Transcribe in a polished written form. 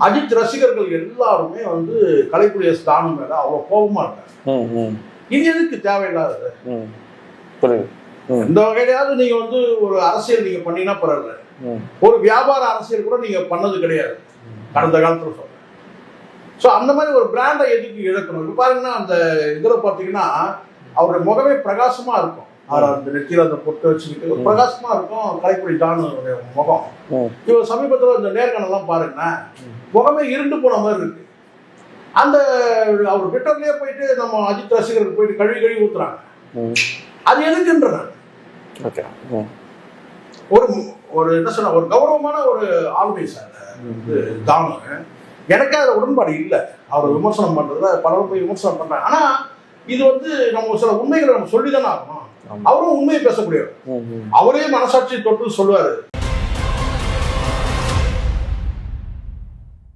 அஜித் ரசிகர்கள் எல்லாருமே வந்து கலைப்புலி எஸ் தானு மேல அவ்வளவு கோபமா இருக்காங்க. இது எதுக்கு தேவையில்லாதது? எந்த வகையிலாவது நீங்க வந்து ஒரு அரசியல் நீங்க பண்ணீங்கன்னா பரவாயில்ல, ஒரு வியாபார அரசியல் கூட நீங்க பண்ணது கிடையாது கடந்த காலத்துல சொல்றேன். ஸோ அந்த மாதிரி ஒரு பிராண்டை எதுக்கு இழக்கணும்? இப்போ பாருங்கன்னா அந்த இதில் பார்த்தீங்கன்னா அவருடைய முகமே பிரகாசமா இருக்கும். அவர் அந்த நெத்தியில் அந்த பொட்டு வச்சுக்கிட்டு பிரகாசமா இருக்கும் கலைப்புலி தானுடைய முகம். இவர் சமீபத்தில் இந்த நேர்காணலாம் பாருங்க, முகமே இருண்டு போன மாதிரி இருக்கு. அந்த அவர் ட்விட்டர்லயே போயிட்டு நம்ம அஜித் ரசிகருக்கு போயிட்டு கழுவி ஊத்துறாங்க. அது எதுக்குன்றாங்க. ஒரு ஒரு என்ன சொன்ன ஒரு கௌரவமான ஒரு ஆளுமை சார் தானு. எனக்கு அது உடன்பாடு இல்லை. அவர் விமர்சனம் பண்றதுல பலரும் போய் விமர்சனம் பண்றாங்க. ஆனா இது வந்து நம்ம சில உண்மைகளை நம்ம சொல்லிதானே ஆகணும். அவரும் உண்மையை பேசக்கூடியவர். அவரே மனசாட்சி தொட்டு சொல்லுவாரு.